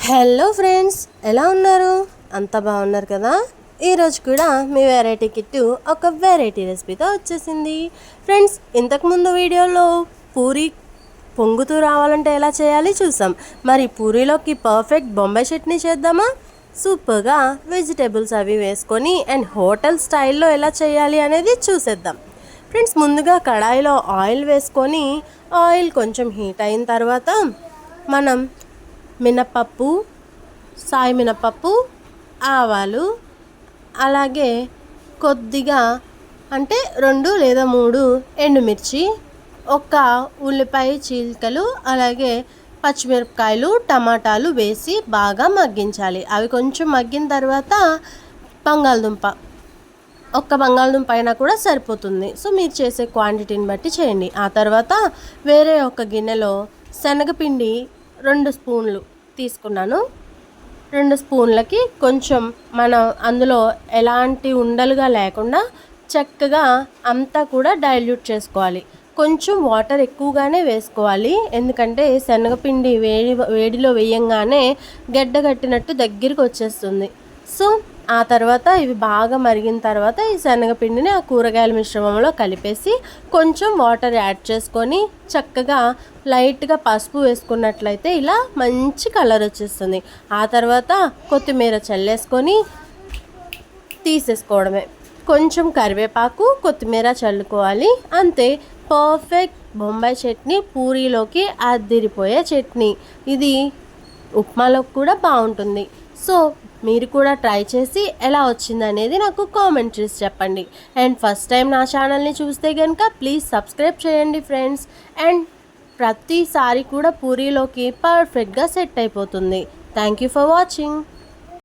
Hello friends, ఎలా ఉన్నారు? అంతా బాగున్నారు కదా? ఈరోజు కూడా మీ వెరైటీ కిట్టు ఒక వెరైటీ రెసిపీతో వచ్చేసింది. ఫ్రెండ్స్, ఇంతకుముందు వీడియోలో పూరి పొంగుతూ రావాలంటే ఎలా చేయాలి చూసాం. మరి పూరీలోకి పర్ఫెక్ట్ బొంబాయి చట్నీ చేద్దామా? సూపర్గా వెజిటేబుల్స్ అవి వేసుకొని అండ్ హోటల్ స్టైల్లో ఎలా చేయాలి అనేది చూసేద్దాం. ఫ్రెండ్స్, ముందుగా కడాయిలో ఆయిల్ వేసుకొని ఆయిల్ కొంచెం హీట్ అయిన తర్వాత మనం మినపప్పు, సాయి మినపప్పు, ఆవాలు, అలాగే కొద్దిగా అంటే 2 లేదా 3 ఎండుమిర్చి, ఒక ఉల్లిపాయ చీలికలు, అలాగే పచ్చిమిరపకాయలు, టమాటాలు వేసి బాగా మగ్గించాలి. అవి కొంచెం మగ్గిన తర్వాత బంగాళదుంప, ఒక్క బంగాళదుంప అయినా కూడా సరిపోతుంది. సో మీరు చేసే క్వాంటిటీని బట్టి చేయండి. ఆ తర్వాత వేరే ఒక గిన్నెలో శనగపిండి 2 స్పూన్లు తీసుకున్నాను. 2 స్పూన్లకి కొంచెం మనం అందులో ఎలాంటి ఉండలుగా లేకుండా చక్కగా అంతా కూడా డైల్యూట్ చేసుకోవాలి. కొంచెం వాటర్ ఎక్కువగానే వేసుకోవాలి, ఎందుకంటే శనగపిండి వేడిలో వేయంగానే గడ్డగట్టినట్టు దగ్గరికి వచ్చేస్తుంది. సో ఆ తర్వాత ఇవి బాగా మరిగిన తర్వాత ఈ శనగపిండిని ఆ కూరగాయల మిశ్రమంలో కలిపేసి కొంచెం వాటర్ యాడ్ చేసుకొని చక్కగా లైట్గా పసుపు వేసుకున్నట్లయితే ఇలా మంచి కలర్ వచ్చేస్తుంది. ఆ తర్వాత కొత్తిమీర చల్లేసుకొని తీసేసుకోవడమే. కొంచెం కరివేపాకు, కొత్తిమీర చల్లుకోవాలి, అంతే. పర్ఫెక్ట్ బొంబాయి చట్నీ, పూరీలోకి అద్దిరిపోయే చట్నీ. ఇది ఉప్మాలోకి కూడా బాగుంటుంది. సో మీరు కూడా ట్రై చేసి ఎలా వచ్చిందనేది నాకు కామెంట్ చేసి చెప్పండి. అండ్ ఫస్ట్ టైం నా ఛానల్ని చూస్తే కనుక ప్లీజ్ సబ్స్క్రైబ్ చేయండి ఫ్రెండ్స్. అండ్ ప్రతిసారి కూడా పూరీలోకి పర్ఫెక్ట్గా సెట్ అయిపోతుంది. Thank you for watching.